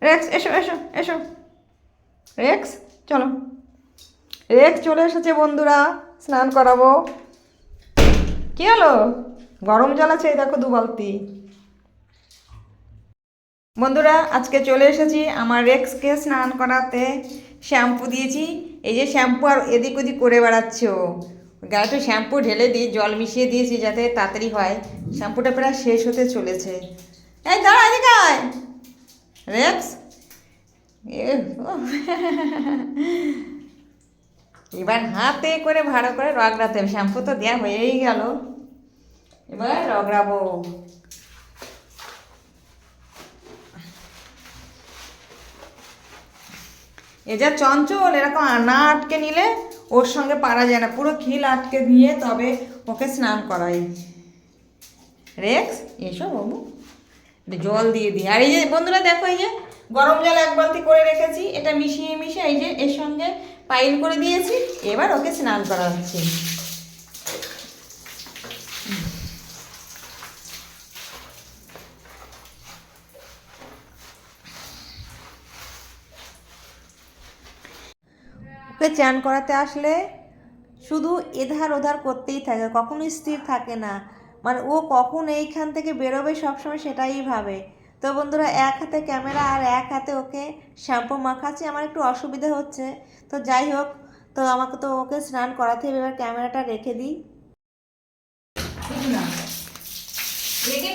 Rex এসো এসো এসো। রেক্স চলো। রেক্স চলে এসেছে বন্ধুরা, স্নান করাবো। কি হলো? গরম জল আছে, এই দেখো 2 বালতি। বন্ধুরা আজকে চলে এসেছি আমার রেক্সকে স্নান করাতে। শ্যাম্পু দিয়েছি, এই যে শ্যাম্পু আর এদিক ওদিক করে বেড়াচ্ছে ও। গায়ে তো শ্যাম্পু ঢেলে দিই, জল মিশিয়ে দিয়েছি যাতে তাড়াতাড়ি হয়। শ্যাম্পুটা প্রায় শেষ হতে চলেছে। এই দাঁড়া, এদিকে আয় রেক্স। এ ও, এবার হাতে করে ভালো করে রগড়াতে হবে। শ্যাম্পু তো দেওয়া হয়েই গেল, এবার রগড়াবো। এ যা চঞ্চল, এরকম না আটকে নিলে ওর সঙ্গে পারা যায় না। পুরো খিল আটকে দিয়ে তবে ওকে স্নান করাই। রেক্স এসো বাবু, জল দিয়ে দিই। আর এই যে বন্ধুরা দেখো, এই যে গরম জল 1 বালতি করে রেখেছি, এটা মিশিয়ে মিশিয়ে এই যে এর সঙ্গে পাইল করে দিয়েছি। এবার ওকে স্নান করাচ্ছি। ওকে চান করাতে আসলে শুধু এধার ওধার করতেই থাকে, কখনো স্থির থাকে না। মানে ও কখন এইখান থেকে বেরোবে সবসময় সেটাই ভাবে। তো বন্ধুরা, এক হাতে ক্যামেরা আর এক হাতে ওকে শ্যাম্পু মাখাচ্ছি, আমার একটু অসুবিধা হচ্ছে। তো যাই হোক, তো আমাকে তো ওকে স্নান করাতে হবে। এবার ক্যামেরাটা রেখে দিই। একে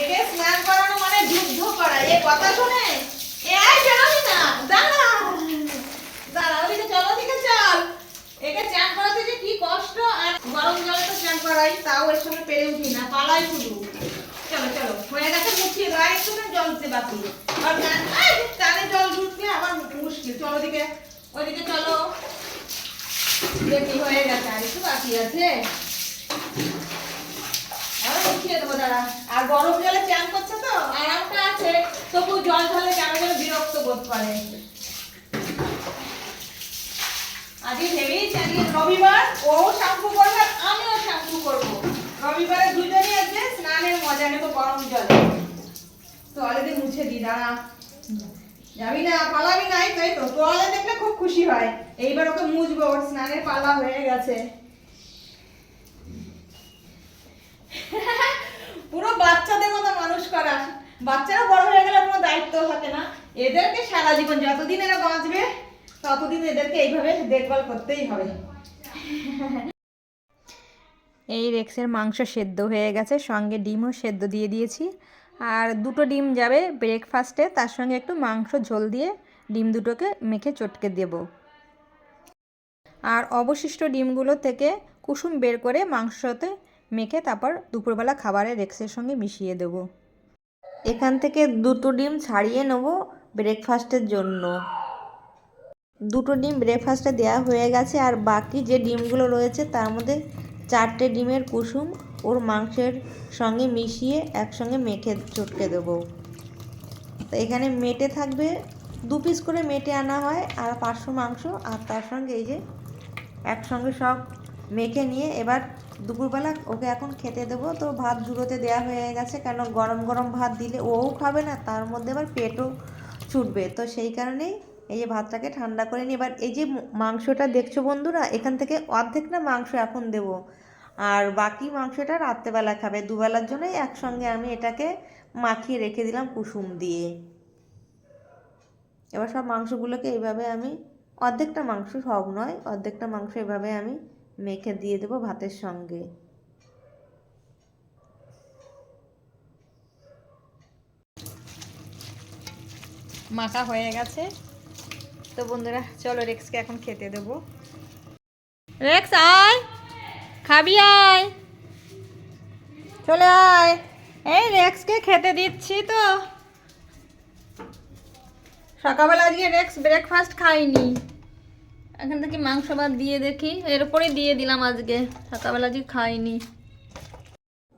একে স্নান করানো মানে যুদ্ধ করা, এ কথা শুনে এই বেরোবি না, দাঁড়া দাঁড়া, ওদিকে চল, ওদিকে চল। একে চান করাতে যে কি কষ্ট, আর গরম জলে তো চান করাই, তাও এর সঙ্গে পেরে উঠি না, পালাই শুধু। চলো চলো, হয়ে গেছে, মুছিয়ে দাও, একটু জল দিতে বাকি। আর কানে জল ঢুকলে আবার মুশকিল। চলো ওদিকে, ওদিকে চলো। দেখি হয়ে গেছে, আর একটু বাকি আছে। আর গরম জলে চান করছে তো আরামটা আছে, তবু জল ঢালে কেন যেন বিরক্ত বোধ করে। আজকে ভেবেইছি আজকে রবিবার, ও শ্যাম্পু করবে আমিও শ্যাম্পু করবো। রবিবারে দুজনই আজকে স্নানের মজা নেবো গরম জলে। তো অলরেডি মুছে দি, দাঁড়া, যাবি না, পালাবি না। এই তো তোয়ালে দেখলে খুব খুশি হয়। এইবার ওকে মুছবো, ওর স্নানের পালা হয়ে গেছে। পুরো বাচ্চাদের মতো মানুষ করা। বাচ্চারা বড় হয়ে গেলে কোনো দায়িত্ব থাকে না, এদেরকে সারা জীবন যতদিন এরা বাঁচবে ততদিন এদেরকে এইভাবে দেখভাল করতেই হবে। এই রেক্সের মাংস সেদ্ধ হয়ে গেছে, সঙ্গে ডিমও সেদ্ধ দিয়ে দিয়েছি। আর 2টো ডিম যাবে ব্রেকফাস্টে, তার সঙ্গে একটু মাংস ঝোল দিয়ে ডিম দুটোকে মেখে চটকে দেব। আর অবশিষ্ট ডিমগুলো থেকে কুসুম বের করে মাংসতে মেখে তারপর দুপুরবেলা খাবারে রেক্সের সঙ্গে মিশিয়ে দেব। এখান থেকে 2টো ডিম ছাড়িয়ে নেব ব্রেকফাস্টের জন্য। 2টো ডিম ব্রেকফাস্টে দেওয়া হয়ে গেছে, আর বাকি যে ডিমগুলো রয়েছে তার মধ্যে 4টে ডিমের কুসুম ওর মাংসের সঙ্গে মিশিয়ে একসঙ্গে মেখে চটকে দেবো। তো এখানে মেটে থাকবে, 2 পিস করে মেটে আনা হয়, আর 500 মাংস, আর তার সঙ্গে এই যে একসঙ্গে সব মেখে নিয়ে এবার দুপুরবেলা ওকে এখন খেতে দেবো। তো ভাত ঝুড়োতে দেওয়া হয়ে গেছে, কেন গরম গরম ভাত দিলে ওও খাবে না, তার মধ্যে আবার পেটও ছুটবে। তো সেই কারণেই এই যে ভাতটাকে ঠান্ডা করে নিই। এবার এই যে মাংসটা দেখছো বন্ধুরা, এখান থেকে অর্ধেকটা মাংস এখন দেব, আর বাকি মাংসটা রাত্রেবেলা খাবে। দুবেলার জন্যই একসঙ্গে আমি এটাকে মাখিয়ে রেখে দিলাম কুসুম দিয়ে। এবার সব মাংসগুলোকে এইভাবে আমি, অর্ধেকটা মাংস, সব নয়, অর্ধেকটা মাংস এভাবে আমি মেখে দিয়ে দেবো ভাতের সঙ্গে। মাখা হয়ে গেছে। তো বন্ধুরা চলো রেক্সকে এখন খেতে দেবো। রেক্স আয়, খাবি আয়, চলে আয়। এই রেক্সকে খেতে দিচ্ছি। তো সকালবেলা আজকে রেক্স ব্রেকফাস্ট খাইনি, এখান থেকে মাংস ভাত দিয়ে দেখি, এরপরেই দিয়ে দিলাম। আজকে সকালবেলা আজকে খাইনি।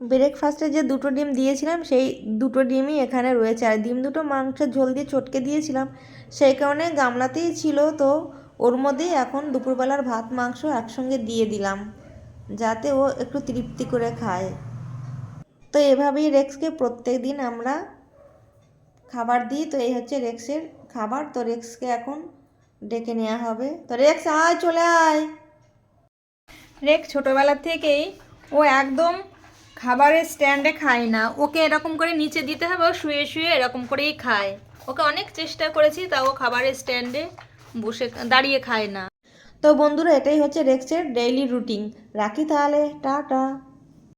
ব্রেকফাস্টে যে 2টো ডিম দিয়েছিলাম সেই 2টো ডিমই এখানে রয়েছে, আর ডিম দুটো মাংসের ঝোল দিয়ে চটকে দিয়েছিলাম, সেই কারণে গামলাতেই ছিল। তো ওর মধ্যেই এখন দুপুরবেলার ভাত মাংস একসঙ্গে দিয়ে দিলাম, যাতে ও একটু তৃপ্তি করে খায়। তো এভাবেই রেক্সকে প্রত্যেক দিন আমরা খাবার দিই। তো এই হচ্ছে রেক্সের খাবার। তো রেক্সকে এখন ডেকে নেওয়া হবে। তো রেক্স আয়, চলে আয়। রেক্স ছোটোবেলা থেকেই ও একদম খাবারের স্ট্যান্ডে খায় না, ওকে এরকম করে নিচে দিতে হবে, ও শুয়ে শুয়ে এরকম করেই খায়। ওকে অনেক চেষ্টা করেছি, তাও ও খাবারের স্ট্যান্ডে বসে দাঁড়িয়ে খায় না। তো বন্ধুরা, এটাই হচ্ছে রেক্সের ডেইলি রুটিন। রাখি তাহলে, টাটা।